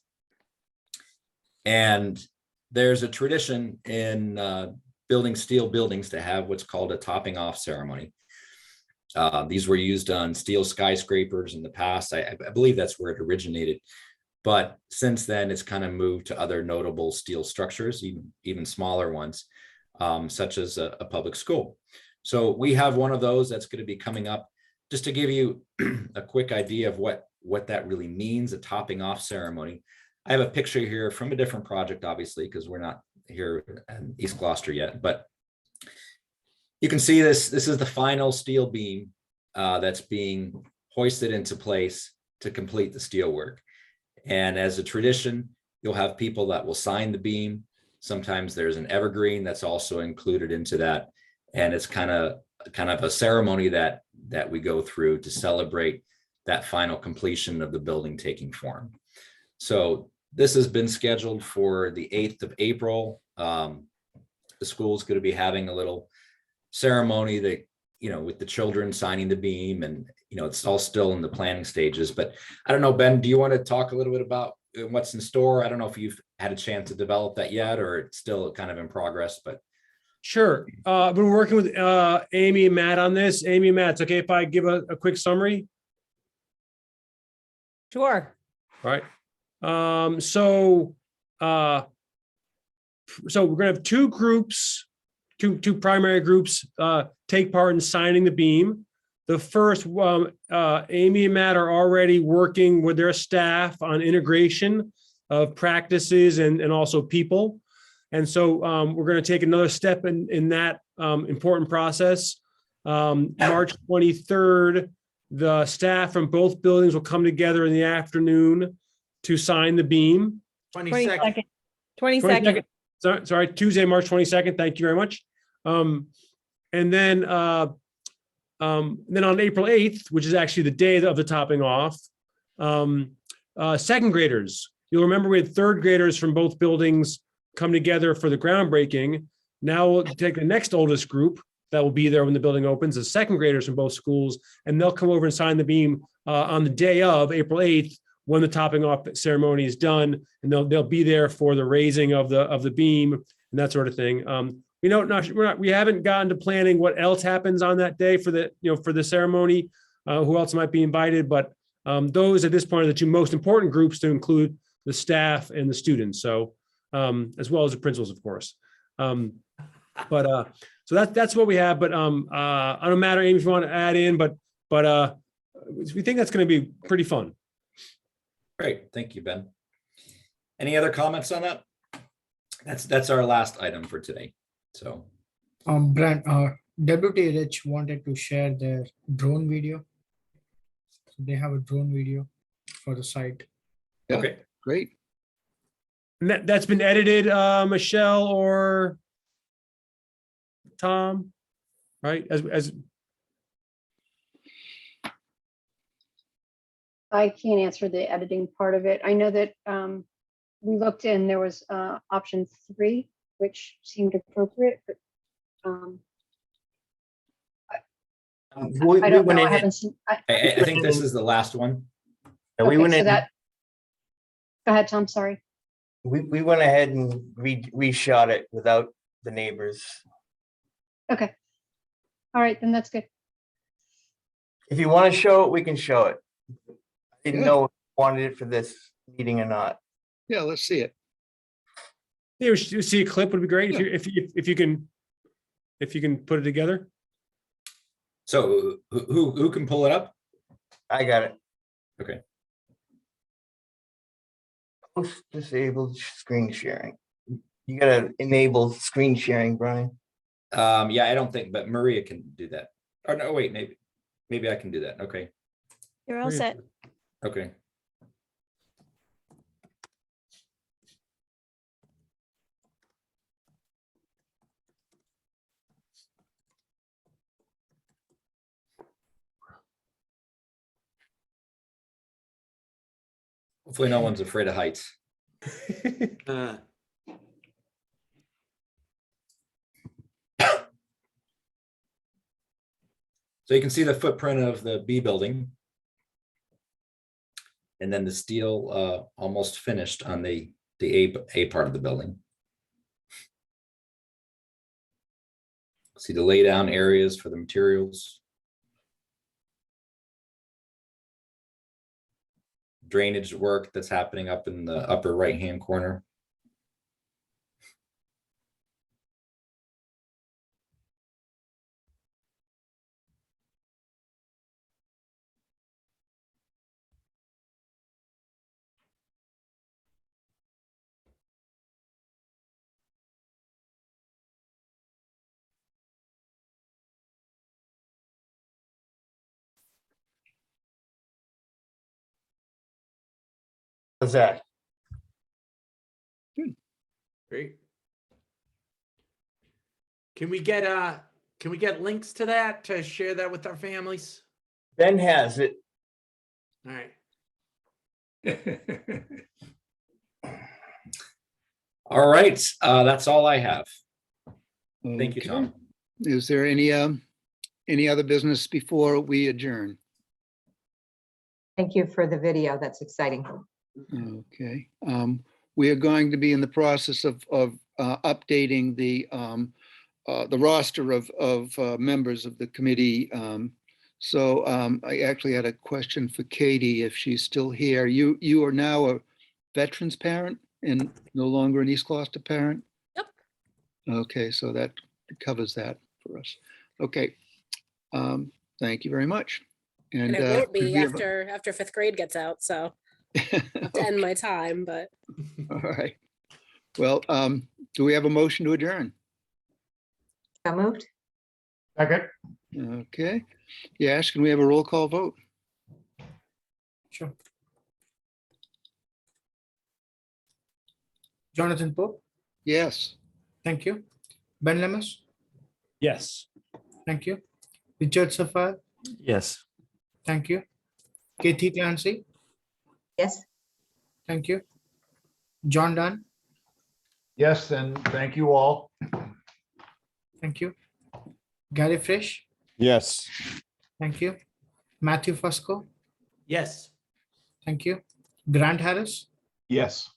and there's a tradition in building steel buildings to have what's called a topping off ceremony. These were used on steel skyscrapers in the past. I believe that's where it originated. But since then, it's kind of moved to other notable steel structures, even smaller ones, such as a public school. So we have one of those that's going to be coming up. Just to give you a quick idea of what that really means, a topping off ceremony. I have a picture here from a different project, obviously, because we're not here in East Gloucester yet, but you can see this. This is the final steel beam that's being hoisted into place to complete the steel work. And as a tradition, you'll have people that will sign the beam. Sometimes there's an evergreen that's also included into that. And it's kind of a ceremony that we go through to celebrate that final completion of the building taking form. So this has been scheduled for the 8th of April. The school's going to be having a little ceremony that, with the children signing the beam, and, it's all still in the planning stages. But I don't know, Ben, do you want to talk a little bit about what's in store? I don't know if you've had a chance to develop that yet, or it's still kind of in progress, but. Sure. I've been working with Amy and Matt on this. Amy and Matt, it's okay if I give a quick summary? Sure. All right. So we're gonna have two groups, two primary groups take part in signing the beam. The first, Amy and Matt are already working with their staff on integration of practices and also people. And so we're going to take another step in that important process. March 23rd, the staff from both buildings will come together in the afternoon to sign the beam. 22nd. 22nd. Sorry, Tuesday, March 22nd. Thank you very much. And then on April 8th, which is actually the day of the topping off, second graders. You'll remember we had third graders from both buildings come together for the groundbreaking. Now we'll take the next oldest group that will be there when the building opens, the second graders from both schools, and they'll come over and sign the beam on the day of April 8th when the topping off ceremony is done, and they'll be there for the raising of the beam and that sort of thing. We haven't gotten to planning what else happens on that day for the ceremony, who else might be invited, but those at this point are the two most important groups to include the staff and the students. So as well as the principals, of course. So that's what we have. But I don't matter, Amy, if you want to add in, but we think that's going to be pretty fun. Great, thank you, Ben. Any other comments on that? That's our last item for today. So, Brent, WT wanted to share their drone video. So they have a drone video for the site. Yeah, okay, great. And that's been edited, Michelle or Tom, right? As I can't answer the editing part of it. I know that we looked and there was option 3, which seemed appropriate, but I don't know. I haven't seen. I think this is the last one. And we Okay, went so in, that. Go ahead, Tom. Sorry. we went ahead and reshot it without the neighbors. Okay. All right, then that's good. If you want to show it, we can show it. I didn't Yeah. know if you wanted it for this meeting or not. Yeah, let's see it. yeah, we should see a clip would be great if you can put it together. So who can pull it up? I got it. Okay. Post disabled screen sharing. You gotta enable screen sharing, Brian. Yeah, I don't think, but Maria can do that. Or no, wait, maybe I can do that. Okay. You're all set. Okay. Hopefully no one's afraid of heights. So you can see the footprint of the B building. And then the steel almost finished on the A part of the building. See the lay down areas for the materials. Drainage work that's happening up in the upper right-hand corner. How's that? Great. Can we get links to that to share that with our families? Ben has it. All right. All right, that's all I have. Thank you, Okay. Tom. Is there any other business before we adjourn? Thank you for the video. That's exciting. Okay. We are going to be in the process of updating the roster of members of the committee. So I actually had a question for Katie, if she's still here. You are now a veterans parent and no longer an East Gloucester parent? Yep. Okay, so that covers that for us. Okay. Thank you very much. And it won't be after fifth grade gets out, so I have to end my time, but. All right. Well, do we have a motion to adjourn? So moved. Second. Okay. Yes, can we have a roll call vote? Sure. Jonathan Pope, Yes. thank you. Ben Lemus, Yes. thank you. Richard Safar, Yes. thank you. Kathy Clancy, Yes. thank you. John Dunn, Yes, and thank you all. thank you. Gary Frisch, Yes. thank you. Matthew Fusco, Yes. thank you. Grant Harris, Yes.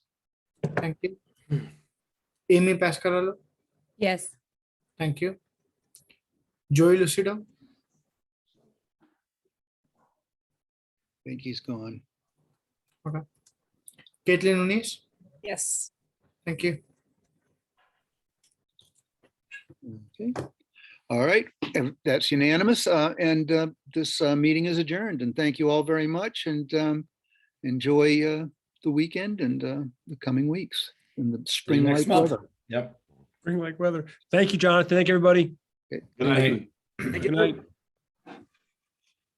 thank you. Amy Pascarello, Yes. thank you. Joey Lucido, I think he's gone. Caitlin Unis, Yes. thank you. Okay. All right, and that's unanimous. And this meeting is adjourned. And thank you all very much. And enjoy the weekend and the coming weeks in the See you spring next like month. weather. Yep. Spring like weather. Thank you, Jonathan. Thank you, everybody. Okay. Good night. Good night.